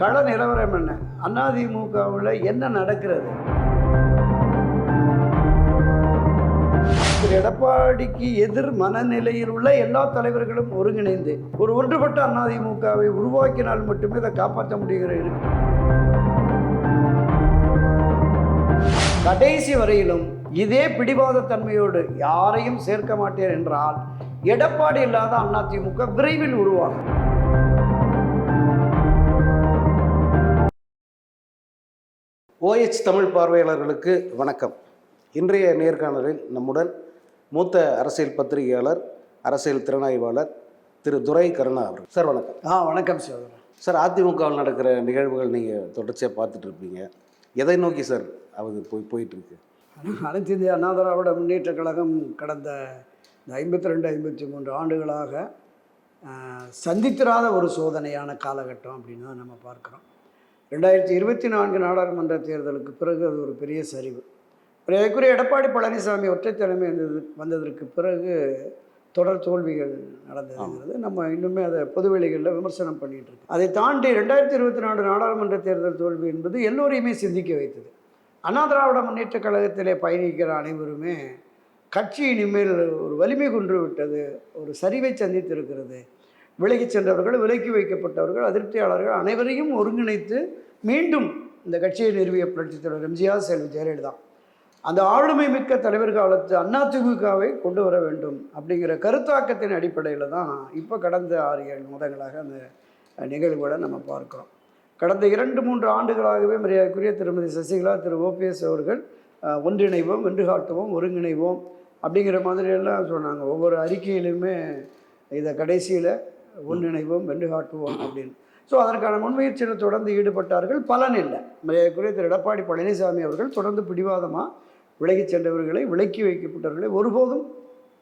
கள நிலவரம் என்ன? அதிமுகவில் என்ன நடக்கிறது? திரு எடப்பாடிக்கு எதிர் மனநிலையில் உள்ள எல்லா தலைவர்களும் ஒருங்கிணைந்து ஒரு ஒன்றுபட்ட அதிமுகவை உருவாக்கினால் மட்டுமே இதை காப்பாற்ற முடிகிறது. கடைசி வரையிலும் இதே பிடிவாத தன்மையோடு யாரையும் சேர்க்க மாட்டேன் என்றால் எடப்பாடி இல்லாத அதிமுக விரைவில் உருவாகும். OH தமிழ் பார்வையாளர்களுக்கு வணக்கம். இன்றைய நேர்காணலில் நம்முடன் மூத்த அரசியல் பத்திரிகையாளர், அரசியல் திறனாய்வாளர் திரு துரை கருணா அவர்கள். சார் வணக்கம். வணக்கம் சார். சார், அதிமுகவில் நடக்கிற நிகழ்வுகள் நீங்கள் தொடர்ச்சியாக பார்த்துட்டு இருப்பீங்க. எதை நோக்கி சார் அது போயிட்டு இருக்கு? அனைத்து இந்திய அண்ணா திராவிட முன்னேற்ற கழகம் கடந்த 52-53 ஆண்டுகளாக சந்தித்திராத ஒரு சோதனையான காலகட்டம் அப்படின்னு தான் நம்ம பார்க்குறோம். 2024 நாடாளுமன்ற தேர்தலுக்கு பிறகு அது ஒரு பெரிய சரிவு. ஏற்குரிய எடப்பாடி பழனிசாமி ஒற்றை தலைமை வந்ததற்கு பிறகு தொடர் தோல்விகள் நடந்ததுங்கிறது நம்ம இன்னுமே அதை பொதுவெளிகளில் விமர்சனம் பண்ணிகிட்டு இருக்கோம். அதை தாண்டி 2024 நாடாளுமன்ற தேர்தல் தோல்வி என்பது எல்லோரையுமே சிந்திக்க வைத்தது. அண்ணா திராவிட முன்னேற்ற கழகத்திலே பயணிக்கிற அனைவருமே கட்சி இனிமேல் ஒரு வலிமை குன்று விட்டது, ஒரு சரிவை சந்தித்து இருக்கிறது. விலகி சென்றவர்கள், விலக்கி வைக்கப்பட்டவர்கள், அதிருப்தியாளர்கள் அனைவரையும் ஒருங்கிணைத்து மீண்டும் இந்த கட்சியை நிறுவிய புரட்சித் தலைவர் எம்ஜிஆர், செல்வி ஜெயலலிதா அந்த ஆளுமை மிக்க தலைவர் காலத்து அதிமுகவை கொண்டு வர வேண்டும் அப்படிங்கிற கருத்தாக்கத்தின் அடிப்படையில் தான் இப்போ கடந்த 6-7 மாதங்களாக அந்த நிகழ்வுகளை நம்ம பார்க்குறோம். கடந்த 2-3 ஆண்டுகளாகவே மரியாதைக்குரிய திருமதி சசிகலா, திரு OPS அவர்கள் ஒன்றிணைவோம், வென்று காட்டுவோம், ஒருங்கிணைவோம் அப்படிங்கிற மாதிரியெல்லாம் சொன்னாங்க. ஒவ்வொரு அறிக்கையிலுமே இதை கடைசியில் ஒன்றிணைவோம், வென்று காட்டுவோம் அப்படின்னு. ஸோ அதற்கான முன்முயற்சியில் தொடர்ந்து ஈடுபட்டார்கள். பலன் இல்லை. மரியாதைக்குரிய திரு எடப்பாடி பழனிசாமி அவர்கள் தொடர்ந்து பிடிவாதமாக விலகி சென்றவர்களை, விலக்கி வைக்கப்பட்டவர்களை ஒருபோதும்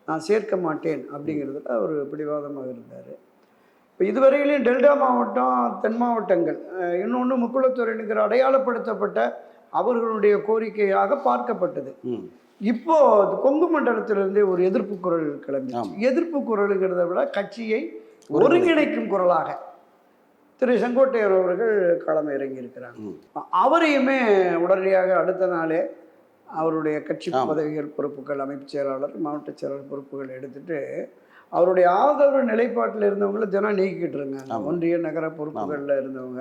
நான் சேர்க்க மாட்டேன் அப்படிங்கிறதுல ஒரு பிடிவாதமாக இருந்தார். இப்போ இதுவரையிலையும் டெல்டா மாவட்டம், தென் மாவட்டங்கள், இன்னொன்று முக்குளத்தூரினுங்கிற அடையாளப்படுத்தப்பட்ட அவர்களுடைய கோரிக்கையாக பார்க்கப்பட்டது. இப்போ கொங்கு மண்டலத்திலிருந்தே ஒரு எதிர்ப்பு குரல் கிளம்பி, எதிர்ப்பு குரலுங்கிறத விட கட்சியை ஒருங்கிணைக்கும் குரலாக திரு செங்கோட்டையர் அவர்கள் களம் இறங்கி இருக்கிறாங்க. அவரையுமே உடனடியாக அடுத்த நாளே அவருடைய கட்சி பதவிகள், பொறுப்புகள், அமைப்பு செயலாளர், மாவட்ட செயலாளர் பொறுப்புகள் எடுத்துட்டு அவருடைய ஆதரவு நிலைப்பாட்டில் இருந்தவங்களை தினம் நீக்கிட்டு இருந்தாங்க. ஒன்றிய நகர பொறுப்புகளில் இருந்தவங்க.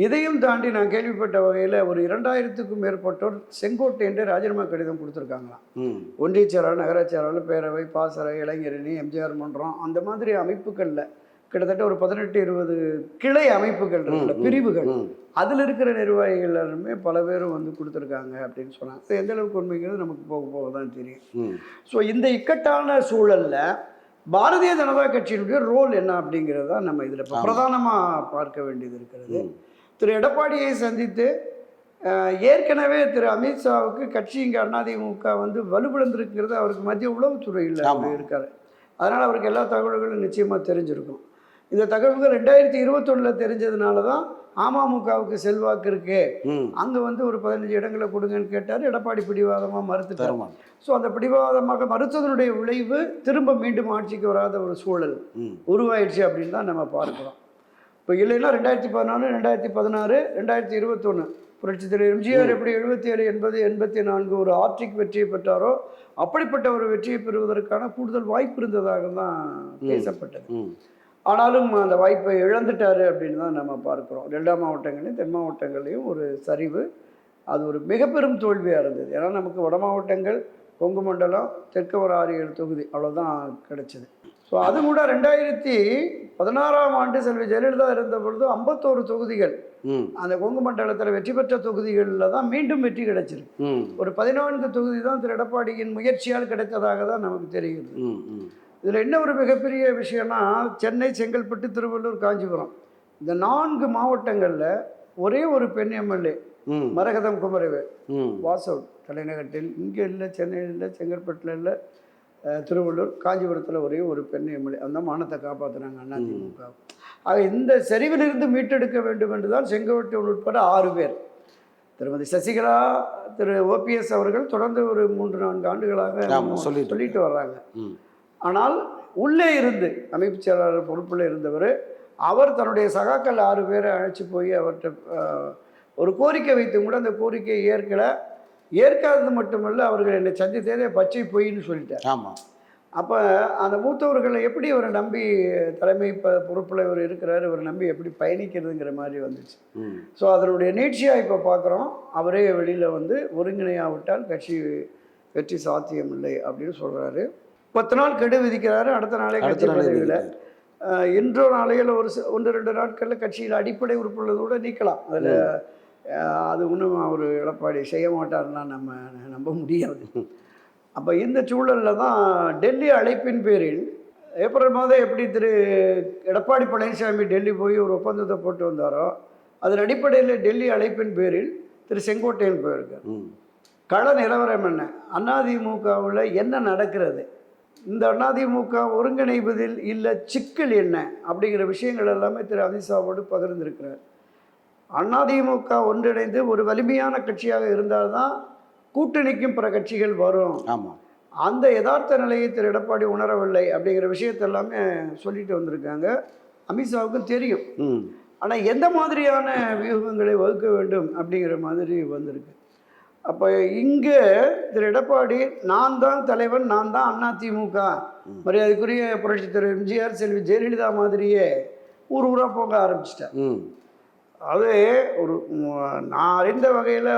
இதையும் தாண்டி நான் கேள்விப்பட்ட வகையில் ஒரு 2000க்கும் மேற்பட்டோர் செங்கோட்டை என்று ராஜினாமா கடிதம் கொடுத்துருக்காங்களாம். ஒன்றிய செயலாளர், நகர செயலாளர், பேரவை, பாசறை, இளைஞரணி, எம்ஜிஆர் மன்றம், அந்த மாதிரி அமைப்புகளில் கிட்டத்தட்ட ஒரு 18-20 கிளை அமைப்புகள் இருக்குல்ல, பிரிவுகள், அதில் இருக்கிற நிர்வாகிகள் எல்லாருமே பல பேரும் வந்து கொடுத்துருக்காங்க அப்படின்னு சொன்னாங்க. எந்த அளவுக்கு உண்மைங்கிறது நமக்கு போக போக தான் தெரியும். ஸோ இந்த இக்கட்டான சூழலில் பாரதிய ஜனதா கட்சியினுடைய ரோல் என்ன அப்படிங்கிறது தான் நம்ம இதில் இப்போ பிரதானமாக பார்க்க வேண்டியது இருக்கிறது. திரு எடப்பாடியை சந்தித்து ஏற்கனவே திரு அமித்ஷாவுக்கு கட்சி இங்கே அதிமுக வந்து வலுவிழந்திருக்கிறது அவருக்கு மத்திய உளவுத்துறையில் இருக்கார். அதனால் அவருக்கு எல்லா தகவல்களும் நிச்சயமாக தெரிஞ்சிருக்கும். இந்த தகவல்கள் 2021 தெரிஞ்சதுனால தான் அமமுகவுக்கு செல்வாக்கு இருக்கு, அங்கே வந்து ஒரு 15 இடங்களை கொடுங்கன்னு கேட்டார். எடப்பாடி பிடிவாதமாக மறுத்துட்டார். ஸோ அந்த பிடிவாதமாக மறுத்ததனுடைய விளைவு திரும்ப மீண்டும் ஆட்சிக்கு வராத ஒரு சூழல் உருவாயிடுச்சு அப்படின்னு தான் நம்ம பார்க்குறோம். இப்போ இல்லைன்னா 2014, 2016, 2021 புரட்சித் தலைவர் எம்ஜிஆர் எப்படி 77, 80, 84 ஒரு ஆட்சிக்கு வெற்றியை பெற்றாரோ அப்படிப்பட்ட ஒரு வெற்றியை பெறுவதற்கான கூடுதல் வாய்ப்பு இருந்ததாக தான் பேசப்பட்டது. ஆனாலும் அந்த வாய்ப்பை இழந்துட்டாரு அப்படின்னு தான் நம்ம பார்க்குறோம். டெல்டா மாவட்டங்களையும் தென் மாவட்டங்களையும் ஒரு சரிவு, அது ஒரு மிக பெரும் தோல்வியாக இருந்தது. ஏன்னா நமக்கு வட மாவட்டங்கள், கொங்கு மண்டலம், தெற்கு ஒரு 6-7 தொகுதி அவ்வளோதான் கிடைச்சிது. ஸோ அது கூட 2016ஆம் ஆண்டு செல்வி ஜெயலலிதா இருந்த பொழுது 51 தொகுதிகள் அந்த கொங்கு மண்டலத்தில் வெற்றி பெற்ற தொகுதிகளில் தான் மீண்டும் வெற்றி கிடைச்சிருக்கு. ஒரு 14 தொகுதி தான் திரு எடப்பாடியின் முயற்சியால் கிடைத்ததாக தான் நமக்கு தெரிகிறது. இதில் என்ன ஒரு மிகப்பெரிய விஷயம்னா, சென்னை, செங்கல்பட்டு, திருவள்ளூர், காஞ்சிபுரம் இந்த 4 மாவட்டங்களில் ஒரே ஒரு பெண் MLA Maragatham Kumaravel was out. தலைநகரத்தில் இங்கே இல்லை, சென்னையில் இல்லை, செங்கல்பட்டில் இல்லை, திருவள்ளூர், காஞ்சிபுரத்தில் ஒரே ஒரு பெண் எம்எல்ஏ. அந்த மானத்தை காப்பாற்றுனாங்க அதிமுக. ஆக இந்த சரிவிலிருந்து மீட்டெடுக்க வேண்டும் என்று தான் செங்கோட்டை உட்பட 6 பேர், திருமதி சசிகலா, திரு OPS அவர்கள் தொடர்ந்து ஒரு 3-4 ஆண்டுகளாக சொல்லிட்டு வர்றாங்க. ஆனால் உள்ளே இருந்து அமைப்பு செயலாளர் பொறுப்பில் இருந்தவர் அவர் தன்னுடைய சகாக்கள் 6 பேரை அழைச்சி போய் அவர்கிட்ட ஒரு கோரிக்கை வைத்து கூட அந்த கோரிக்கையை ஏற்காதது மட்டுமல்ல, அவர்கள் என்னை சந்தித்ததே பச்சை பொய்ன்னு சொல்லிட்டார். ஆமாம். அப்போ அந்த மூத்தவர்களை எப்படி இவரை நம்பி தலைமை பொறுப்பில் இவர் இருக்கிறார், இவர் நம்பி எப்படி பயணிக்கிறதுங்கிற மாதிரி வந்துச்சு. ஸோ அதனுடைய நீட்சியாக இப்போ பார்க்குறோம். அவரே வெளியில் வந்து ஒருங்கிணையாவிட்டால் கட்சி வெற்றி சாத்தியமில்லை அப்படின்னு சொல்கிறாரு. 10 நாள் கெடு விதிக்கிறாரு. அடுத்த நாளே கட்சி பதவியில் இன்றோ நாளையில் ஒரு 1-2 நாட்களில் கட்சியில் அடிப்படை உறுப்பினர்கள் கூட நீக்கலாம். அதில் அது ஒன்றும் அவர் எடப்பாடி செய்ய மாட்டார்னா நம்ம நம்ப முடியாது. அப்போ இந்த சூழலில் தான் டெல்லி அழைப்பின் பேரில் ஏப்ரல் மாதம் எப்படி திரு எடப்பாடி பழனிசாமி டெல்லி போய் ஒரு ஒப்பந்தத்தை போட்டு வந்தாரோ, அதன் அடிப்படையில் டெல்லி அழைப்பின் பேரில் திரு செங்கோட்டையன் போயிருக்கார். கள நிலவரம் என்ன, அதிமுகவில் என்ன நடக்கிறது, இந்த அதிமுக ஒருங்கிணைப்பதில் இல்லை சிக்கல் என்ன அப்படிங்கிற விஷயங்கள் எல்லாமே திரு அமித்ஷாவோடு பகிர்ந்திருக்கிறார். அதிமுக ஒன்றிணைந்து ஒரு வலிமையான கட்சியாக இருந்தால்தான் கூட்டணிக்கும் பிற கட்சிகள் வரும். ஆமாம். அந்த யதார்த்த நிலையை திரு எடப்பாடி உணரவில்லை அப்படிங்கிற விஷயத்தெல்லாமே சொல்லிட்டு வந்திருக்காங்க. அமித்ஷாவுக்கும் தெரியும். ஆனால் எந்த மாதிரியான வியூகங்களை வகுக்க வேண்டும் அப்படிங்கிற மாதிரி வந்திருக்கு. அப்போ இங்கே திரு எடப்பாடி நான் தான் தலைவன், நான் தான் அதிமுக, மரியாதைக்குரிய புரட்சி திரு எம்ஜிஆர் செல்வி ஜெயலலிதா மாதிரியே ஊராக போக ஆரம்பிச்சிட்டேன். அது ஒரு நான் அறிந்த வகையில்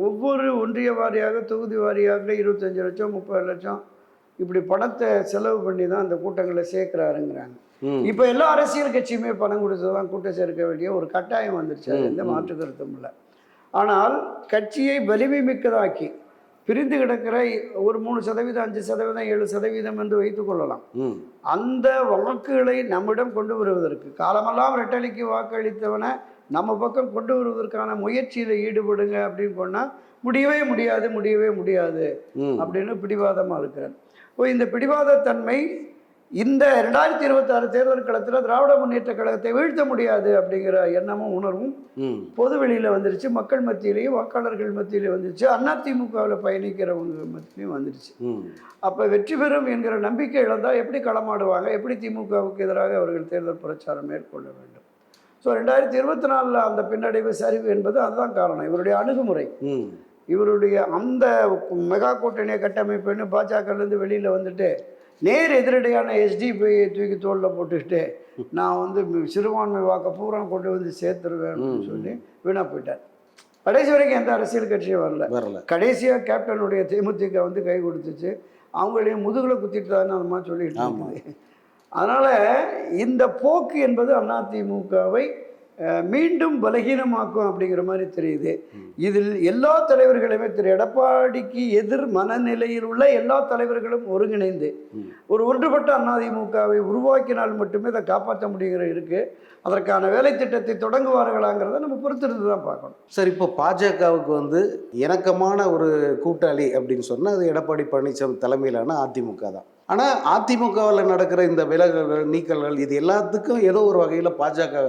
ஒவ்வொரு ஒன்றிய வாரியாக தொகுதி வாரியாக 25 லட்சம் 30 லட்சம் இப்படி பணத்தை செலவு பண்ணி தான் அந்த கூட்டங்களை சேர்க்குறாருங்கிறாங்க. இப்போ எல்லா அரசியல் கட்சியுமே பணம் கொடுத்து தான் கூட்டம் சேர்க்க வேண்டிய ஒரு கட்டாயம் வந்துருச்சு. அது எந்த மாற்று கருத்தும் இல்லை. ஆனால் கட்சியை வலிமை மிக்கதாக்கி பிரிந்து கிடக்கிற ஒரு 3%, 5%, 7% என்று வைத்துக் கொள்ளலாம். அந்த வாக்குகளை நம்மிடம் கொண்டு வருவதற்கு காலமெல்லாம் ரெட்டலிக்கு வாக்களித்தவனை நம்ம பக்கம் கொண்டு வருவதற்கான முயற்சியில் ஈடுபடுங்க அப்படின்னு சொன்னால் முடியவே முடியாது அப்படின்னு பிடிவாதமாக இருக்கிறார். இந்த பிடிவாத தன்மை இந்த 2026 தேர்தல் களத்தில் திராவிட முன்னேற்ற கழகத்தை வீழ்த்த முடியாது அப்படிங்கிற எண்ணமும் உணர்வும் பொது வெளியில் வந்துருச்சு. மக்கள் மத்தியிலையும் வாக்காளர்கள் மத்தியிலையும் வந்துருச்சு. அதிமுகவில் பயணிக்கிறவங்க மத்தியிலையும் வந்துருச்சு. அப்போ வெற்றி பெறும் என்கிற நம்பிக்கை இழந்தால் எப்படி களமாடுவாங்க, எப்படி திமுகவுக்கு எதிராக அவர்கள் தேர்தல் பிரச்சாரம் மேற்கொள்ள வேண்டும். ஸோ 2024 அந்த பின்னடைவு சரிவு என்பது அதுதான் காரணம். இவருடைய அணுகுமுறை, இவருடைய அந்த மெகா கூட்டணியை கட்டமைப்புன்னு பாஜகலேருந்து வெளியில் வந்துட்டு நேர் எதிரடையான எஸ்டிபிஐ தூக்கி தோளில் போட்டுக்கிட்டு நான் வந்து சிறுபான்மை வாக்க பூரா கொண்டு வந்து சேர்த்துருவேன் அப்படின்னு சொல்லி வீணாக போயிட்டார். கடைசி வரைக்கும் எந்த அரசியல் கட்சியும் வரல. கடைசியாக கேப்டனுடைய தேமுதிக வந்து கை கொடுத்துச்சு. அவங்களையும் முதுகில் குத்திட்டு தான் அந்த மாதிரி சொல்லிட்டு இருக்காங்க. அதனால் இந்த போக்கு என்பது அதிமுகவை மீண்டும் பலகீனமாக்கும் அப்படிங்கிற மாதிரி தெரியுது. இதில் எல்லா தலைவர்களுமே திரு எடப்பாடிக்கு எதிர் மனநிலையில் உள்ள எல்லா தலைவர்களும் ஒருங்கிணைந்து ஒரு ஒன்றுபட்ட அதிமுகவை உருவாக்கினால் மட்டுமே இதை காப்பாற்ற முடிகிற இருக்கு. அதற்கான வேலை திட்டத்தை தொடங்குவார்களாங்கிறத நம்ம பொறுத்திருந்து தான் பார்க்கணும். சார், இப்போ பாஜகவுக்கு வந்து இணக்கமான ஒரு கூட்டாளி அப்படின்னு சொன்னால் அது எடப்பாடி பழனிசாமி தலைமையிலான அதிமுக தான். ஆனால் அதிமுகவில் நடக்கிற இந்த விலகல்கள் நீக்கல்கள் இது எல்லாத்துக்கும் ஏதோ ஒரு வகையில் பாஜக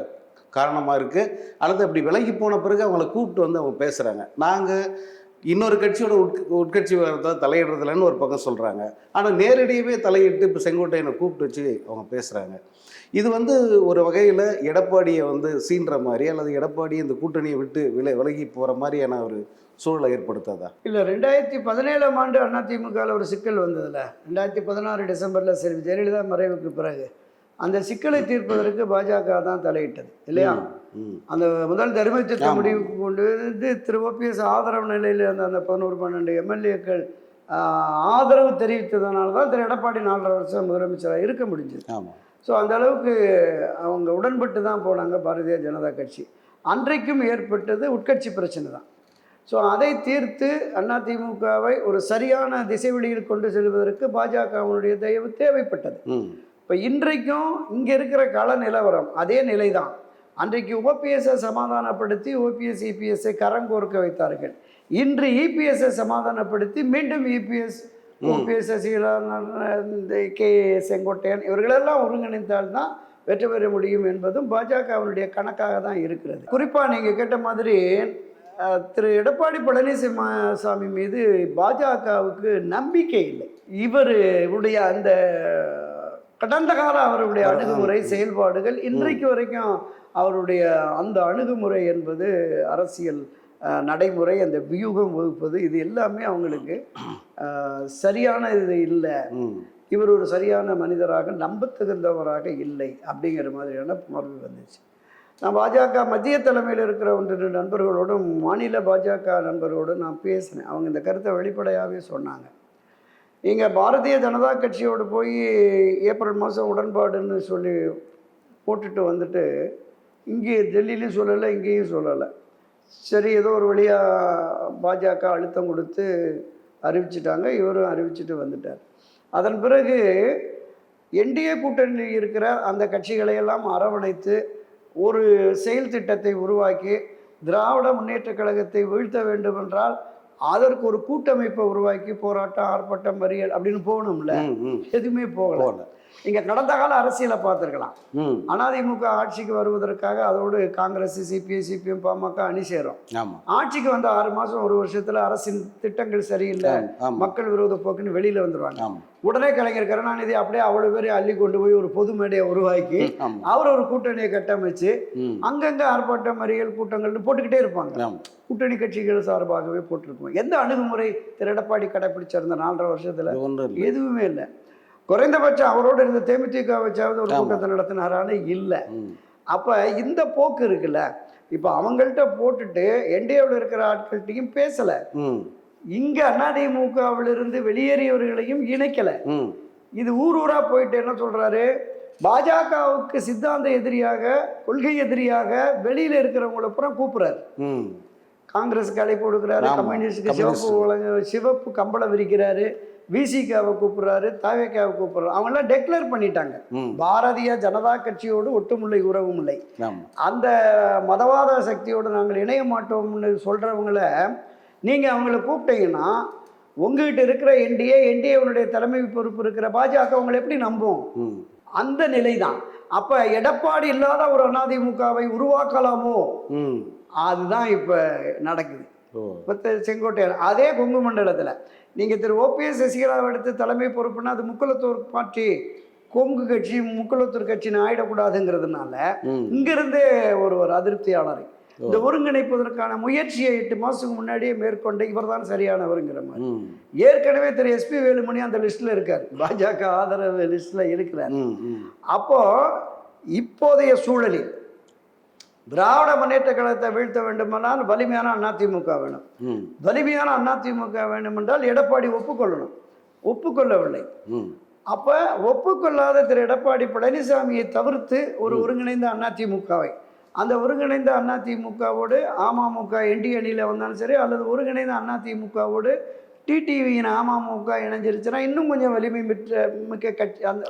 காரணமாக இருக்குது. அல்லது அப்படி விலகி போன பிறகு அவங்கள கூப்பிட்டு வந்து அவங்க பேசுகிறாங்க. நாங்கள் இன்னொரு கட்சியோட உட்கட்சி தான் தலையிடுறதில்லன்னு ஒரு பக்கம் சொல்கிறாங்க. ஆனால் நேரடியாகவே தலையிட்டு இப்போ செங்கோட்டையனை கூப்பிட்டு வச்சு அவங்க பேசுகிறாங்க. இது வந்து ஒரு வகையில் எடப்பாடியை வந்து சீன்ற மாதிரி அல்லது எடப்பாடி இந்த கூட்டணியை விட்டு விலகி போகிற மாதிரியான ஒரு சூழலை ஏற்படுத்தாதா? இல்லை, 2017ஆம் ஆண்டு அதிமுகவில் ஒரு சிக்கல் வந்ததில்ல. 2016 டிசம்பரில் செல்வி ஜெயலலிதா மறைவுக்கு பிறகு அந்த சிக்கலை தீர்ப்பதற்கு பாஜக தான் தலையிட்டது இல்லையா? அந்த முதல் தர்ம திட்ட முடிவுக்கு கொண்டு வந்து திரு ஓபிஎஸ் ஆதரவு நிலையில் இருந்த அந்த 11-12 எம்எல்ஏக்கள் ஆதரவு தெரிவித்ததுனால தான் திரு எடப்பாடி 4.5 வருஷம் முதலமைச்சராக இருக்க முடிஞ்சது. ஸோ அந்த அளவுக்கு அவங்க உடன்பட்டு தான் போனாங்க பாரதிய ஜனதா கட்சி. அன்றைக்கும் ஏற்பட்டது உட்கட்சி பிரச்சனை தான். ஸோ அதை தீர்த்து அதிமுகவை ஒரு சரியான திசை வெளியில் கொண்டு செல்வதற்கு பாஜகவினுடைய தயவு தேவைப்பட்டது. இப்போ இன்றைக்கும் இங்கே இருக்கிற கள நிலவரம் அதே நிலை தான். அன்றைக்கு ஓபிஎஸ்ஸை சமாதானப்படுத்தி ஓபிஎஸ் இபிஎஸ்ஸை கரங்கோர்க்க வைத்தார்கள். இன்று இபிஎஸ்ஸை சமாதானப்படுத்தி மீண்டும் இபிஎஸ் ஓபிஎஸ் கே செங்கோட்டையன் இவர்களெல்லாம் ஒருங்கிணைந்தால்தான் வெற்றி பெற முடியும் என்பதும் பாஜகவினுடைய கணக்காக தான் இருக்கிறது. குறிப்பாக நீங்கள் கேட்ட மாதிரி திரு எடப்பாடி பழனிசாமி மீது பாஜகவுக்கு நம்பிக்கை இல்லை. இவருடைய அந்த கடந்த கால அவருடைய அணுகுமுறை செயல்பாடுகள் இன்றைக்கு வரைக்கும் அவருடைய அந்த அணுகுமுறை என்பது அரசியல் நடைமுறை, அந்த வியூகம் வகுப்பது, இது எல்லாமே அவங்களுக்கு சரியான இது இல்லை. இவர் ஒரு சரியான மனிதராக நம்பத்தகுந்தவராக இல்லை அப்படிங்கிற மாதிரியான பார்வை வந்துச்சு. நான் பாஜக மத்திய தலைமையில் இருக்கிற 1-2 நண்பர்களோடும் மாநில பாஜக நண்பர்களோடும் நான் பேசினேன். அவங்க இந்த கருத்தை வெளிப்படையாகவே சொன்னாங்க. இங்கே பாரதிய ஜனதா கட்சியோடு போய் ஏப்ரல் மாதம் உடன்பாடுன்னு சொல்லி போட்டுட்டு வந்துட்டு இங்கே டெல்லியிலையும் சொல்லலை, இங்கேயும் சொல்லலை. சரி, ஏதோ ஒரு வழியாக பாஜக அழுத்தம் கொடுத்து அறிவிச்சிட்டாங்க, இவரும் அறிவிச்சிட்டு வந்துட்டார். அதன் பிறகு என்டிஏ கூட்டணியில் இருக்கிற அந்த கட்சிகளையெல்லாம் அரவணைத்து ஒரு செயல் திட்டத்தை உருவாக்கி திராவிட முன்னேற்ற கழகத்தை வீழ்த்த வேண்டும் என்றால் அதற்கு ஒரு கூட்டமைப்பை உருவாக்கி போராட்டம், ஆர்ப்பாட்டம், மறியல் அப்படின்னு போகணும்ல. எதுவுமே போகல. இங்கே கடந்த கால அரசியலை பார்த்துருக்கலாம். அதிமுக ஆட்சிக்கு வருவதற்காக அதோடு காங்கிரஸ், சிபிஐ, சிபிஎம், பாமக அணி சேரும். ஆட்சிக்கு வந்த 6 மாதம் 1 வருஷத்துல அரசின் திட்டங்கள் சரியில்லை, மக்கள் விரோத போக்குன்னு வெளியில வந்துடுவாங்க. உடனே கலைஞர் கருணாநிதி அப்படியே அவ்வளவு பேரை அள்ளி கொண்டு போய் ஒரு பொது மேடையை உருவாக்கி அவர் ஒரு கூட்டணியை கட்டமைச்சு அங்கங்க ஆர்ப்பாட்டம், மறியல், கூட்டங்கள்னு போட்டுக்கிட்டே இருப்பாங்க. கூட்டணி கட்சிகள் சார்பாகவே போட்டிருப்போம். எந்த அணுகுமுறை திரு எடப்பாடி கடைப்பிடிச்சிருந்த 4.5 வருஷத்துல எதுவுமே இல்லை. குறைந்தபட்சம் அவரோடு இருந்த தேமுதிக வச்சாவது ஒரு கூட்டத்தை நடத்தினாரான்னு இல்லை. அப்ப இந்த போக்கு இருக்குல்ல, இப்ப அவங்கள்ட்ட போட்டுட்டு என்டிஏவில் இருக்கிற ஆட்கள்கிட்டையும் பேசல, இங்க அதிமுகவிலிருந்து வெளியேறியவர்களையும் இணைக்கல. இது ஊரா போயிட்டு என்ன சொல்றாரு, பாஜகவுக்கு சித்தாந்த எதிரியாக, கொள்கை எதிரியாக வெளியில இருக்கிறவங்களை பூரா கூப்பிடுறாரு. காங்கிரஸுக்கு அழைப்பு கொடுக்குறாரு, கம்யூனிஸ்டுக்கு சிவப்பு கம்பளம் விரிக்கிறாரு, விசிகாவை கூப்பிடுறாரு, தாவேக்காவை கூப்பிடுறாரு. அவங்கெல்லாம் டெக்ளேர் பண்ணிட்டாங்க பாரதிய ஜனதா கட்சியோடு ஒட்டுமுல்லை உறவும் இல்லை, அந்த மதவாத சக்தியோடு நாங்கள் இணைய மாட்டோம்னு சொல்றவங்கள நீங்க அவங்கள கூப்பிட்டீங்கன்னா உங்ககிட்ட இருக்கிற என்டிஏவுடைய தலைமை பொறுப்பு இருக்கிற பாஜக அவங்களை எப்படி நம்பும்? அந்த நிலை தான். அப்ப எடப்பாடி இல்லாத ஒரு அதிமுகவை உருவாக்கலாமோ, அதுதான் இப்ப நடக்குது. செங்கோட்டையன் அதே கொங்கு மண்டலத்துல நீங்க திரு ஓபிஎஸ் சசிகலாவை எடுத்து தலைமை பொறுப்புன்னா அது முக்குலத்தூர் பார்ட்டி, கொங்கு கட்சி முக்குலத்தூர் கட்சின்னு ஆயிடக்கூடாதுங்கிறதுனால இங்கிருந்தே ஒரு அதிருப்தியாளரை இந்த ஒருங்கிணைப்பதற்கான முயற்சியை 8 மாசத்துக்கு முன்னாடியே மேற்கொண்ட இவர் தான் சரியானவருங்கிற மாதிரி. ஏற்கனவே திரு எஸ்பி வேலுமணி அந்த லிஸ்ட்ல இருக்கார், பாஜக ஆதரவு லிஸ்ட்ல இருக்கிறார். அப்போ இப்போதைய சூழலில் திராவிட முன்னேற்ற கழகத்தை வீழ்த்த வேண்டுமானால் வலிமையான அதிமுக வேணும். வலிமையான அதிமுக வேண்டும் என்றால் எடப்பாடி ஒப்புக்கொள்ளணும். ஒப்புக்கொள்ளவில்லை. அப்ப ஒப்புக்கொள்ளாத திரு எடப்பாடி பழனிசாமியை தவிர்த்து ஒரு ஒருங்கிணைந்த அதிமுகவை, அந்த ஒருங்கிணைந்த அதிமுகவோடு அமமுக என்டி அணியில் வந்தாலும் சரி, அல்லது ஒருங்கிணைந்த அதிமுகவோடு டிடிவியின் அமமுக இணைஞ்சிருச்சுன்னா இன்னும் கொஞ்சம் வலிமை மிக்க கட்சி, அந்த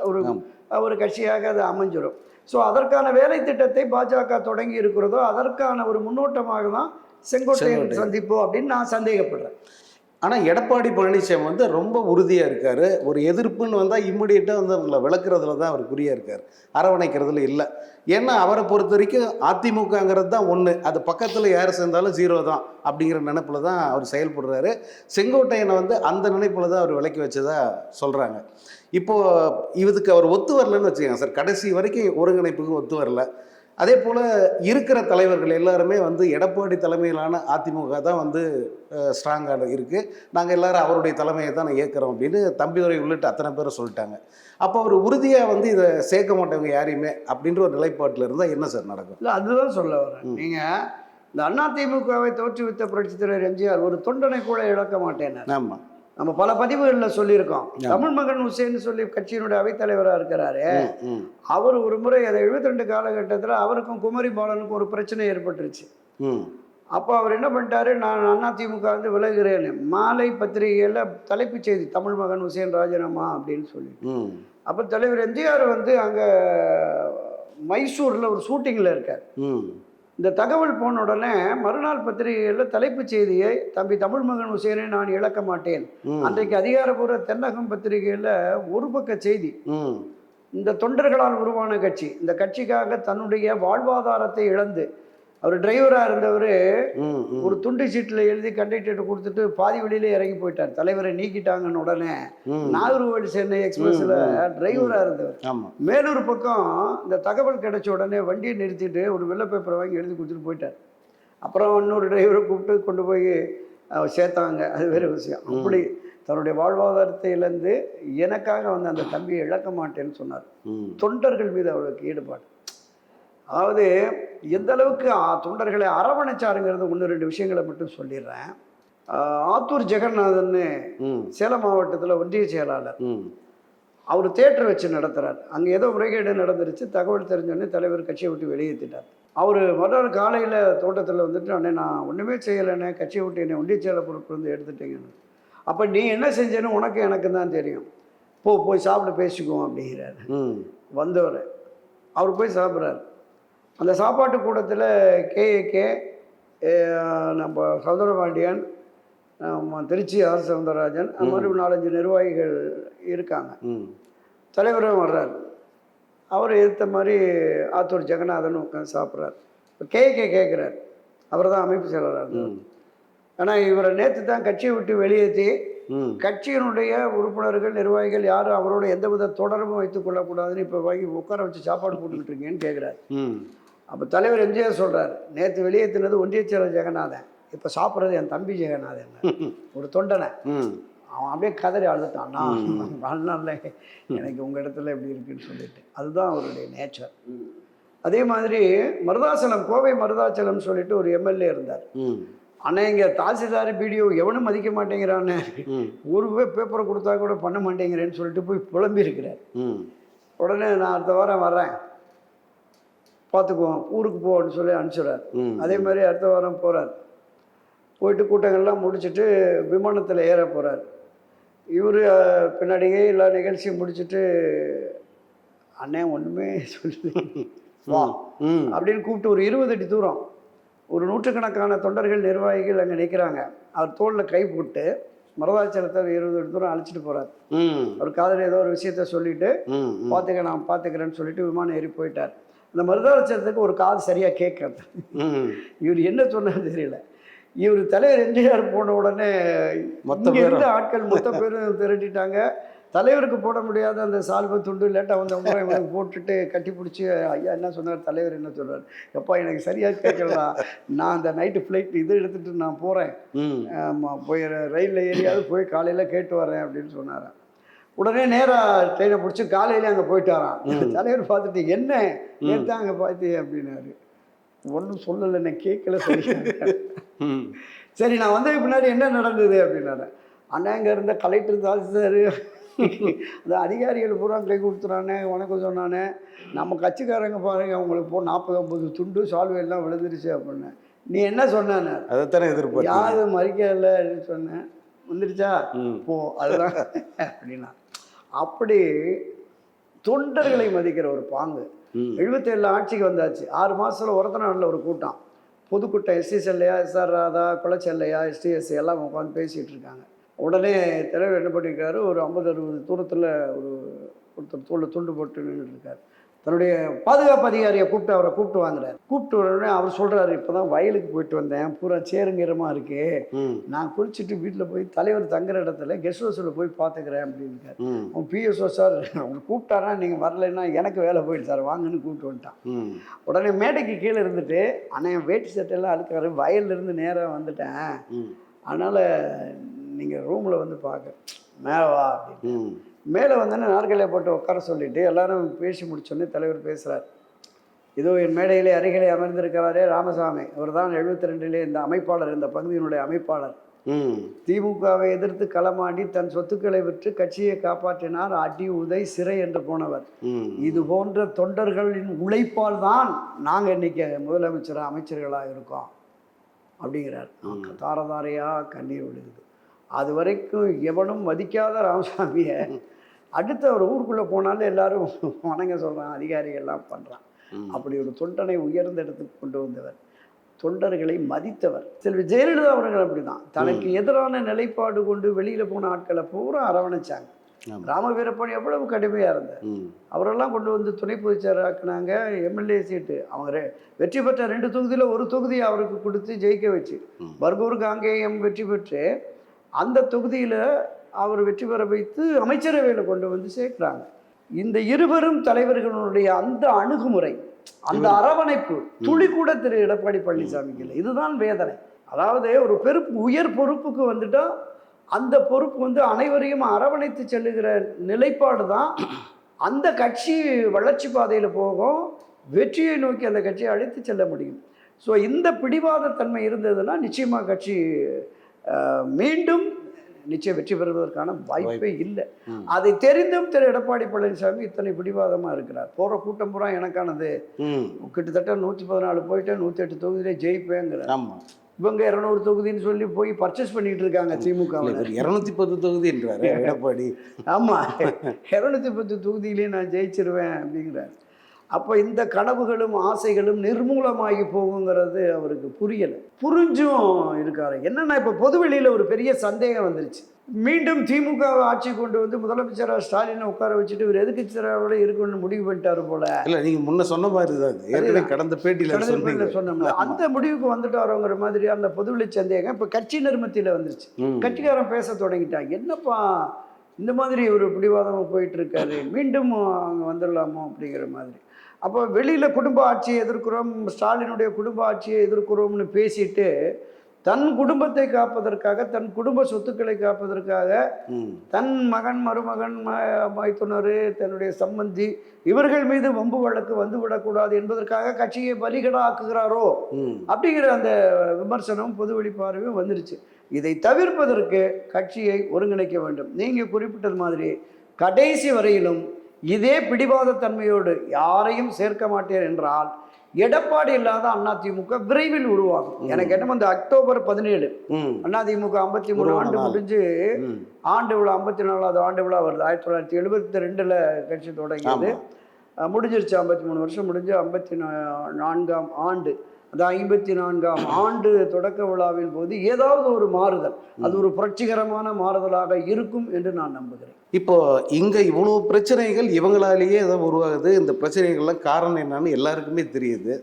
ஒரு கட்சியாக அது அமைஞ்சிடும். ஸோ அதற்கான வேலை திட்டத்தை பாஜக தொடங்கி இருக்கிறதோ அதற்கான ஒரு முன்னோட்டமாக தான் செங்கோட்டையன் சந்திப்போம் அப்படின்னு நான் சந்தேகப்படுறேன். ஆனால் எடப்பாடி பழனிசாமி வந்து ரொம்ப உறுதியாக இருக்கார். ஒரு எதிர்ப்புன்னு வந்தால் இம்மிடியட்டாக வந்து அவங்களை விளக்குறதுல தான் அவர் குறியாக இருக்கார், அரவணைக்கிறதுல இல்லை. ஏன்னா அவரை பொறுத்த வரைக்கும் அதிமுகங்கிறது தான் ஒன்று, அது பக்கத்தில் யார் சேர்ந்தாலும் 0 தான் அப்படிங்கிற நினைப்பில் தான் அவர் செயல்படுறாரு. செங்கோட்டையனை வந்து அந்த நினைப்பில் தான் அவர் விலக்கி வச்சதா சொல்கிறாங்க. இப்போது இதுக்கு அவர் ஒத்து வரலன்னு வச்சுக்கோங்க சார், கடைசி வரைக்கும் ஒருங்கிணைப்புக்கு ஒத்து வரல. அதே போல் இருக்கிற தலைவர்கள் எல்லாருமே வந்து எடப்பாடி தலைமையிலான அதிமுக தான் வந்து ஸ்ட்ராங்காக இருக்குது, நாங்கள் எல்லோரும் அவருடைய தலைமையை தான் ஏற்கிறோம் அப்படின்னு தம்பிதுரை உள்ளிட்ட அத்தனை பேரை சொல்லிட்டாங்க. அப்போ அவர் உறுதியாக வந்து இதை சேர்க்க மாட்டவங்க யாரையுமே அப்படின்ற ஒரு நிலைப்பாட்டில் இருந்தால் என்ன சார் நடக்கும்? இல்லை, அதுதான் சொல்ல வரேன். நீங்கள் இந்த அதிமுகவை தோற்றுவித்த புரட்சித் தலைவர் எம்ஜிஆர் ஒரு தொண்டனை கூட இழக்க மாட்டேன். ஆமாம், நம்ம பல பதிவுகளில் சொல்லியிருக்கோம். தமிழ் மகன் ஹுசேன் சொல்லி கட்சியினுடைய அவைத்தலைவராக இருக்கிறாரு. அவர் ஒரு முறை அதை 72 காலகட்டத்தில் அவருக்கும் குமரி பாலனுக்கும் ஒரு பிரச்சனை ஏற்பட்டுருச்சு. அப்போ அவர் என்ன பண்ணிட்டாரு, நான் அதிமுக வந்து விலகுறேன்னு மாலை பத்திரிகையில் தலைப்புச் செய்தி, தமிழ் மகன் ஹுசேன் ராஜினாமா அப்படின்னு சொல்லி. அப்போ தலைவர் எம்ஜிஆர் வந்து அங்கே மைசூரில் ஒரு ஷூட்டிங்கில் இருக்கார். இந்த தகவல் போன உடனே மறுநாள் பத்திரிகைகளில் தலைப்புச் செய்தியை, தம்பி தமிழ் மகன் ஹுசேனை நான் இழக்க மாட்டேன், அன்றைக்கு அதிகாரப்பூர்வ தென்னகம் பத்திரிகையில் ஒரு பக்க செய்தி, இந்த தொண்டர்களால் உருவான கட்சி, இந்த கட்சிக்காக தன்னுடைய வாழ்வாதாரத்தை இழந்து அவர் டிரைவராக இருந்தவர் ம், ம். ஒரு துண்டு சீட்டில் எழுதி கண்டக்டர்கிட்ட கொடுத்துட்டு பாதி வழியிலே இறங்கி போயிட்டார். தலைவரை நீக்கிட்டாங்கன்னு உடனே ம். நாகர்கோவில் சென்னை எக்ஸ்பிரஸில் டிரைவராக இருந்தவர். ஆமாம். மேலூர் பக்கம் இந்த தகவல் கிடைச்ச உடனே வண்டியை நிறுத்திட்டு ஒரு வெள்ளை பேப்பரை வாங்கி எழுதி கொடுத்துட்டு போயிட்டார். அப்புறம் இன்னொரு டிரைவரை கூப்பிட்டு கொண்டு போய் சேர்த்தாங்க. அது வேறு விஷயம். அப்படி தன்னுடைய வாழ்வாதாரத்தை இழந்து எனக்காக வந்து அந்த தம்பியை இழக்க மாட்டேன்னு சொன்னார். தொண்டர்கள் மீது அவருக்கு ஈடுபாடு. அதாவது எந்த அளவுக்கு தொண்டர்களை அரவணைச்சாருங்கிறது ஒன்று ரெண்டு விஷயங்களை மட்டும் சொல்லிடுறேன். ஆத்தூர் ஜெகநாதன்னு சேலம் மாவட்டத்தில் ஒன்றிய செயலாளர், அவர் தியேட்டர் வச்சு நடத்துகிறார். அங்கே ஏதோ முறைகேடு நடந்துருச்சு, தகவல் தெரிஞ்சோடனே தலைவர் கட்சியை விட்டு வெளியேற்றிட்டார். அவர் மறுநாள் காலையில் தோட்டத்தில் வந்துட்டு, அண்ணே நான் ஒன்றுமே செய்யலைண்ணே, கட்சியை விட்டு என்னை ஒன்றிய செயலர் பொறுப்பு வந்து எடுத்துட்டீங்கன்னு. அப்போ நீ என்ன செஞ்சேன்னு உனக்கு எனக்கு தான் தெரியும், போய் சாப்பிட பேசிக்குவோம் அப்படிங்கிறாரு. வந்தவர் அவர் போய் சாப்பிட்றாரு. அந்த சாப்பாட்டு கூடத்தில் கேஏகே, நம்ம சௌந்தரபாண்டியன், திருச்சி ஆர் சவுந்தரராஜன், அது மாதிரி 4-5 நிர்வாகிகள் இருக்காங்க. தலைவரும் வர்றார். அவர் எதிர்த்த மாதிரி ஆத்தூர் ஜெகநாதன் உட்காந்து சாப்பிட்றாரு. கேஏகே கேட்குறார், அவர் தான் அமைப்பு செயலராக இருந்தார். ஆனால் இவரை நேற்று தான் கட்சியை விட்டு வெளியேற்றி கட்சியினுடைய உறுப்பினர்கள் நிர்வாகிகள் யாரும் அவரோட எந்தவித தொடர்பும் வைத்துக் கொள்ளக்கூடாதுன்னு இப்போ வாங்கி உட்கார வச்சு சாப்பாடு போட்டுக்கிட்டு இருக்கீங்கன்னு கேட்குறாரு. அப்போ தலைவர் எம்ஜிஆர் சொல்கிறார், நேற்று வெளியேற்றினது ஒன்றிய செயலர் ஜெகநாதன், இப்போ சாப்பிட்றது என் தம்பி ஜெகநாதன், ஒரு தொண்டனை. அவன் அப்படியே கதறி அழுதுட்டான், நான் வாழ்நாளில் எனக்கு உங்கள் இடத்துல எப்படி இருக்குன்னு சொல்லிட்டு. அதுதான் அவருடைய நேச்சர். அதே மாதிரி மருதாச்சலம், கோவை மருதாச்சலம் சொல்லிட்டு ஒரு எம்எல்ஏ இருந்தார். ஆனால் இங்கே தாசில்தார் பிடிஓ எவனும் மதிக்க மாட்டேங்கிறான்னு, ஒரு பேப்பரை கொடுத்தா கூட பண்ண மாட்டேங்கிறேன்னு சொல்லிட்டு போய் புலம்பி இருக்கிறார். உடனே நான் அடுத்த வாரம் வர்றேன், பார்த்துக்குவோம், ஊருக்கு போன்னு சொல்லி அனுப்பிச்சுடுறார். அதே மாதிரி அடுத்த வாரம் போகிறார். போயிட்டு கூட்டங்கள்லாம் முடிச்சுட்டு விமானத்தில் ஏற போகிறார். இவர் பின்னாடியே எல்லா நிகழ்ச்சியும் முடிச்சுட்டு, அண்ணே ஒன்றுமே சொல்லி வா அப்படின்னு கூப்பிட்டு ஒரு 20 அடி தூரம் ஒரு நூற்றுக்கணக்கான தொண்டர்கள் நிர்வாகிகள் அங்கே நிற்கிறாங்க. அவர் தோளில் கை போட்டு மருதாச்சலத்தை 20 அடி தூரம் அழைச்சிட்டு போகிறார். அவர் காதில் ஏதோ ஒரு விஷயத்த சொல்லிட்டு, நான் பார்த்துக்கிறேன்னு சொல்லிட்டு விமானம் ஏறி போயிட்டார். அந்த மருதாச்சலத்துக்கு ஒரு காது சரியாக கேட்காது. இவர் என்ன சொன்னது தெரியல. இவர் தலைவர் எம்ஜிஆர் போன உடனே இருந்த ஆட்கள் மொத்த பேரும் திரட்டிட்டாங்க. தலைவருக்கு போட முடியாத அந்த சால்வை துண்டு லேட்டாக வந்த முறை இவனுக்கு போட்டுட்டு கட்டி பிடிச்சி, ஐயா என்ன சொன்னார், தலைவர் என்ன சொல்கிறார், எப்பா எனக்கு சரியாக கேட்கலாம், நான் அந்த நைட்டு ஃப்ளைட் இது எடுத்துகிட்டு நான் போகிறேன், போய் ரயிலில் ஏறியாவது போய் காலையில் கேட்டு வரேன் அப்படின்னு சொன்னாரான். உடனே நேராக ட்ரெயினை பிடிச்சி காலையிலே அங்கே போயிட்டாரான். தலைவர் பார்த்துட்டு, என்ன நேற்று அங்கே பார்த்து அப்படின்னாரு. ஒன்றும் சொல்லலை, நான் கேட்கல, சரி சரி நான் வந்ததுக்கு பின்னாடி என்ன நடந்தது அப்படின்னாரு. அண்ணா இங்கே இருந்த கலெக்டர் தாசில்தார் அந்த அதிகாரிகள் பூரா கை கொடுத்துறானே, வணக்கம் சொன்னானே, நம்ம கட்சிக்காரங்க பாருங்க அவங்களுக்கு 40-50 துண்டு சால்வை எல்லாம் விழுந்துருச்சு அப்படின்னு. நீ என்ன சொன்னானே, அதைத்தானே எதிர்பார்த்து, யாரும் மறிக்கல அப்படின்னு சொன்னேன், வந்துருச்சா போ அதுதான் அப்படின்னா. அப்படி தொண்டர்களை மதிக்கிற ஒரு பாங்கு. 77 ஆட்சிக்கு வந்தாச்சு. 6 மாதத்தில் ஒருத்த நாளில் ஒரு கூட்டம், பொதுக்கூட்டம். எஸ்டி செல்லையா, எஸ்ஆர் ராதா, குளச்செல்லையா, எஸ்டிஎஸ் எல்லாம் உட்காந்து பேசிகிட்டு இருக்காங்க. உடனே தலைவர் என்ன பண்ணியிருக்காரு, ஒரு 50-60 தூரத்தில் ஒருத்தர் தோளில் துண்டு போட்டு நின்றுட்டு இருக்கார். தன்னுடைய பாதுகாப்பு அதிகாரியை கூப்பிட்டு அவரை கூப்பிட்டு வாங்குறாரு. கூப்பிட்டு உடனே அவர் சொல்கிறாரு, இப்போ தான் வயலுக்கு போயிட்டு வந்தேன், பூரா சேருங்கிரமாக இருக்கு, நான் குளிச்சுட்டு வீட்டில் போய் தலைவர் தங்குற இடத்துல கெஸ்ட் ஹவுஸில் போய் பார்த்துக்கிறேன் அப்படின்னு. அவன் பிஎஸ்ஓ சார் அவங்க கூப்பிட்டாரா, நீங்கள் வரலைன்னா எனக்கு வேலை போயிட்டு சார் வாங்கன்னு கூப்பிட்டு வந்துட்டான். உடனே மேடைக்கு கீழே இருந்துட்டு, ஆனால் வேட்டி சட்டையெல்லாம் அழுக்காரு, வயல்லேருந்து நேராக வந்துட்டேன், அதனால் நீங்கள் ரூமில் வந்து பார்க்க மேலே வா அப்படின்னு. மேலே வந்தோன்னே நாற்காலியை போட்டு உட்கார சொல்லிவிட்டு எல்லாரும் பேசி முடிச்சோடனே தலைவர் பேசுகிறார். இதோ என் மேடையிலே அருகிலே அமர்ந்திருக்கிறாரே ராமசாமி, அவர் தான் 72 இந்த அமைப்பாளர், இந்த பகுதியினுடைய அமைப்பாளர். திமுகவை எதிர்த்து களமாடி தன் சொத்துக்களை விற்று கட்சியை காப்பாற்றினார், அடி உதை சிறை என்று போனவர். இது போன்ற தொண்டர்களின் உழைப்பால் தான் நாங்கள் இன்னைக்கு முதலமைச்சர் அமைச்சர்களாக இருக்கோம் அப்படிங்கிறார். தாரதாரையாக கண்ணீர் விழுகுது. அது வரைக்கும் எவனும் மதிக்காத ராமசாமியை அடுத்த ஒரு ஊருக்குள்ளே போனாலும் எல்லாரும் வணங்க சொல்கிறான், அதிகாரிகள்லாம் பண்ணுறான். அப்படி ஒரு தொண்டனை உயர்ந்த இடத்துக்கு கொண்டு வந்தவர், தொண்டர்களை மதித்தவர். செல்வி ஜெயலலிதா அவர்கள் அப்படி தான், தனக்கு எதிரான நிலைப்பாடு கொண்டு வெளியில் போன ஆட்களை பூரா அரவணைச்சாங்க. ஆமா. ராம வீரப்பன் எவ்வளவு கடுமையாக இருந்தார். அவரெல்லாம் கொண்டு வந்து துணை பொதுச்செயலர் ஆக்குனாங்க. எம்எல்ஏ சீட்டு அவங்க வெற்றி பெற்ற 2 தொகுதியில் ஒரு தொகுதியை அவருக்கு கொடுத்து ஜெயிக்க வச்சு பர்கூர் காங்கேயம் வெற்றி பெற்று அந்த தொகுதியில் அவர் வெற்றி பெற வைத்து அமைச்சரவையில் கொண்டு வந்து சேர்க்குறாங்க. இந்த இருவரும் தலைவர்களுடைய அந்த அணுகுமுறை, அந்த அரவணைப்பு துளி கூட திரு எடப்பாடி பழனிசாமிக்கு இல்லை. இதுதான் வேதனை. அதாவது ஒரு உயர் பொறுப்புக்கு வந்துட்டா அந்த பொறுப்பு வந்து அனைவரையும் அரவணைத்து செல்லுகிற நிலைப்பாடு தான் அந்த கட்சி வளர்ச்சி பாதையில் போகும், வெற்றியை நோக்கி அந்த கட்சியை அழைத்து செல்ல முடியும். ஸோ இந்த பிடிவாத தன்மை இருந்ததுன்னா நிச்சயமாக கட்சி மீண்டும் நிச்சயம் வெற்றி பெறுவதற்கான வாய்ப்பே இல்லை. அதை தெரிந்தும் திரு எடப்பாடி பழனிசாமி இத்தனை பிடிவாதமாக இருக்கிறார். போகிற கூட்டம் பூரா எனக்கானது, கிட்டத்தட்ட 114 போயிட்டு 108 தொகுதியிலே ஜெயிப்பேங்கிறார். இவங்க 200 தொகுதின்னு சொல்லி போய் பர்ச்சேஸ் பண்ணிட்டு இருக்காங்க திமுக. 210 தொகுதி என்றார் எடப்பாடி. ஆமாம், 210 தொகுதியிலே நான் ஜெயிச்சிருவேன் அப்படிங்கிறார். அப்போ இந்த கனவுகளும் ஆசைகளும் நிர்மூலமாகி போகுங்கிறது அவருக்கு புரியலை. புரிஞ்சும் இருக்காரு. என்னன்னா இப்போ பொதுவெளியில் ஒரு பெரிய சந்தேகம் வந்துருச்சு. மீண்டும் திமுக ஆட்சி கொண்டு வந்து முதலமைச்சராக ஸ்டாலினை உட்கார வச்சுட்டு இவர் எதிர்க்கட்சியோட இருக்குன்னு முடிவு பண்ணிட்டாரு போல. இல்லை, நீங்கள் முன்ன சொன்ன மாதிரி தான் ஏற்கனவே கடந்த பேட்டியில் சொன்னோம்ல, அந்த முடிவுக்கு வந்துட்டாரோங்கிற மாதிரி அந்த பொதுவெளி சந்தேகம் இப்போ கட்சியினர் மத்தியில் வந்துருச்சு. கட்சிக்காரன் பேச தொடங்கிட்டான், என்னப்பா இந்த மாதிரி ஒரு பிடிவாதமாக போயிட்டு இருக்காரு, மீண்டும் அங்கே வந்துடலாமோ அப்படிங்கிற மாதிரி. அப்போ வெளியில் குடும்ப ஆட்சியை எதிர்க்கிறோம், ஸ்டாலினுடைய குடும்ப ஆட்சியை எதிர்க்கிறோம்னு பேசிட்டு தன் குடும்பத்தை காப்பதற்காக, தன் குடும்ப சொத்துக்களை காப்பதற்காக தன் மகன், மருமகன், மைத்துனர், தன்னுடைய சம்பந்தி இவர்கள் மீது வம்பு வழக்கு வந்துவிடக்கூடாது என்பதற்காக கட்சியை பலிகடாக்குகிறாரோ அப்படிங்கிற அந்த விமர்சனம் பொதுவெளி பார்வையும் வந்துருச்சு. இதை தவிர்ப்பதற்கு கட்சியை ஒருங்கிணைக்க வேண்டும். நீங்கள் குறிப்பிட்டது மாதிரி கடைசி வரையிலும் இதே பிடிவாத தன்மையோடு யாரையும் சேர்க்க மாட்டேன் என்றால் எடப்பாடி இல்லாத அதிமுக விரைவில் உருவாகும். எனக்கு என்ன, இந்த அக்டோபர் 17 அதிமுக 53 ஆண்டு முடிஞ்சு ஆண்டு விழா 54வது ஆண்டு விழா வருது. 1972 கட்சி தொடங்கியது, முடிஞ்சிருச்சு. 53 வருஷம் முடிஞ்சு 54ஆம் ஆண்டு, அந்த 54ஆம் ஆண்டு தொடக்க விழாவின் போது ஏதாவது ஒரு மாறுதல், அது ஒரு புரட்சிகரமான மாறுதலாக இருக்கும் என்று நான் நம்புகிறேன். இப்போ இங்கே இவ்வளோ பிரச்சனைகள் இவங்களாலேயே ஏதாவது உருவாகுது. இந்த பிரச்சனைகள்லாம் காரணம் என்னன்னு எல்லாருக்குமே தெரியுது.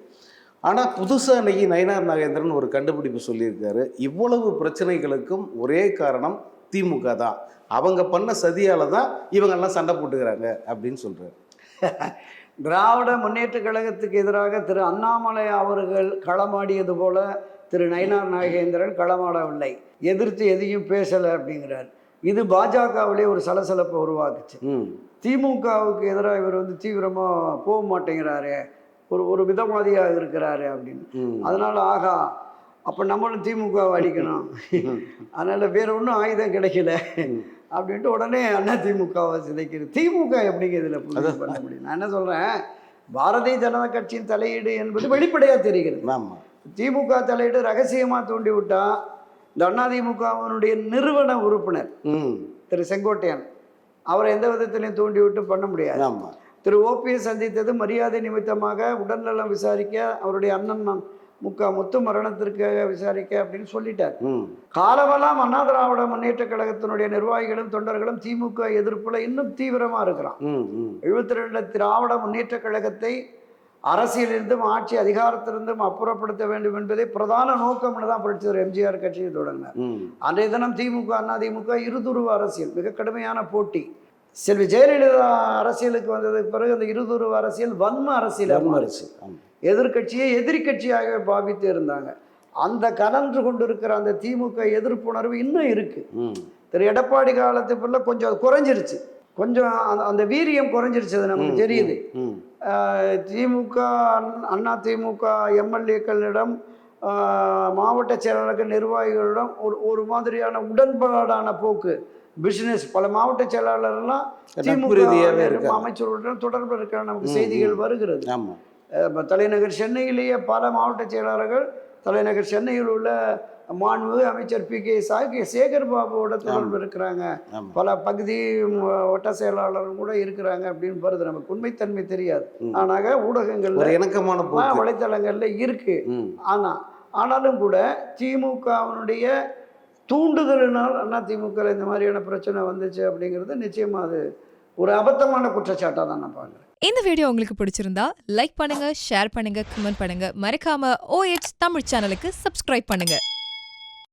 ஆனால் புதுசாக அன்னைக்கு நயினார் நாகேந்திரன் ஒரு கண்டுபிடிப்பு சொல்லியிருக்காரு. இவ்வளவு பிரச்சனைகளுக்கும் ஒரே காரணம் திமுக தான், அவங்க பண்ண சதியால் தான் இவங்கெல்லாம் சண்டை போட்டுக்கிறாங்க அப்படின்னு சொல்கிறார். திராவிட முன்னேற்ற கழகத்துக்கு எதிராக திரு அண்ணாமலை அவர்கள் களமாடியது போல திரு நயினார் நாகேந்திரன் களமாடவில்லை, எதிர்த்து எதையும் பேசலை அப்படிங்கிறார். இது பாஜகவிலே ஒரு சலசலப்பை உருவாக்குச்சு. திமுகவுக்கு எதிராக இவர் வந்து தீவிரமாக போக மாட்டேங்கிறாரு, ஒரு விதவாதியாக இருக்கிறாரு அப்படின்னு. அதனால ஆகா, அப்போ நம்மளும் திமுகவை அடிக்கணும், அதனால் வேற ஒன்றும் ஆயுதம் கிடைக்கல அப்படின்ட்டு உடனே அதிமுகவை சிதைக்கிறது. திமுக எப்படிங்க இதில் புதுசு பண்ண முடியும்? நான் என்ன சொல்கிறேன், பாரதிய ஜனதா கட்சியின் தலையீடு என்பது வெளிப்படையாக தெரிகிறது. திமுக தலையீடு ரகசியமாக தூண்டி விட்டா இந்த அதிமுகவினுடைய நிறுவன உறுப்பினர் திரு செங்கோட்டையன் அவரை எந்த விதத்திலையும் தூண்டி விட்டு பண்ண முடியாது. திரு ஓபிஎஸ் சந்தித்தது மரியாதை நிமித்தமாக, உடல்நலம் விசாரிக்க, அவருடைய அண்ணன் முத்து மரணத்திற்காக விசாரிக்க அப்படின்னு சொல்லிட்டார். காலமெல்லாம் அண்ணா திராவிட முன்னேற்ற கழகத்தினுடைய நிர்வாகிகளும் தொண்டர்களும் திமுக எதிர்ப்புல இன்னும் தீவிரமா இருக்கிறான். 72 திராவிட முன்னேற்ற கழகத்தை அரசியலிருந்தும் ஆட்சி அதிகாரத்திலிருந்தும் அப்புறப்படுத்த வேண்டும் என்பதே பிரதான நோக்கம்னு தான் புரட்சியாளர் எம்ஜிஆர் கட்சியை தொடங்கினார். அன்றைய தினம் திமுக அதிமுக இருதுருவ அரசியல், மிக கடுமையான போட்டி. செல்வி ஜெயலலிதா அரசியலுக்கு வந்ததுக்கு பிறகு அந்த இருதுருவ அரசியல் வன்ம அரசியல், எதிர்கட்சியை எதிரி கட்சியாக பாவித்து இருந்தாங்க. அந்த கலன்று கொண்டிருக்கிற அந்த திமுக எதிர்ப்புணர்வு இன்னும் இருக்கு. திரு எடப்பாடி காலத்துக்குள்ள கொஞ்சம் குறைஞ்சிருச்சு, கொஞ்சம் அந்த வீரியம் குறைஞ்சிருச்சு, அது நமக்கு தெரியுது. திமுக அதிமுக எம்எல்ஏக்களிடம், மாவட்ட செயலாளர்கள், நிர்வாகிகளிடம் ஒரு மாதிரியான உடன்பாடான போக்கு, பிசினஸ். பல மாவட்ட செயலாளர்லாம் திமுக அமைச்சர்களுடன் தொடர்பு இருக்கிற நமக்கு செய்திகள் வருகிறது. தலைநகர் சென்னையிலேயே பல மாவட்ட செயலாளர்கள், தலைநகர் சென்னையில் உள்ள மாண்புமிகு அமைச்சர் PK சேகர் பாபுவோட தொடர்பு இருக்கிறாங்க, பல பகுதி வட்ட செயலாளர்கள் கூட இருக்கிறாங்க அப்படின்னு வருது. நமக்கு உண்மைத்தன்மை தெரியாது, ஆனாக ஊடகங்கள்ல இணக்கமான வலைத்தளங்கள்ல இருக்கு. ஆனாலும் கூட திமுகவினுடைய தூண்டுதலினால் அதிமுக இந்த மாதிரியான பிரச்சனை வந்துச்சு அப்படிங்கிறது நிச்சயமாக அது ஒரு அபத்தமான குற்றச்சாட்டாக தான் நான் பார்க்குறேன். இந்த வீடியோ உங்களுக்கு பிடிச்சிருந்தா லைக் பண்ணுங்க, ஷேர் பண்ணுங்க, கமெண்ட் பண்ணுங்க. மறக்காம OH தமிழ் சேனலுக்கு சப்ஸ்கிரைப் பண்ணுங்க.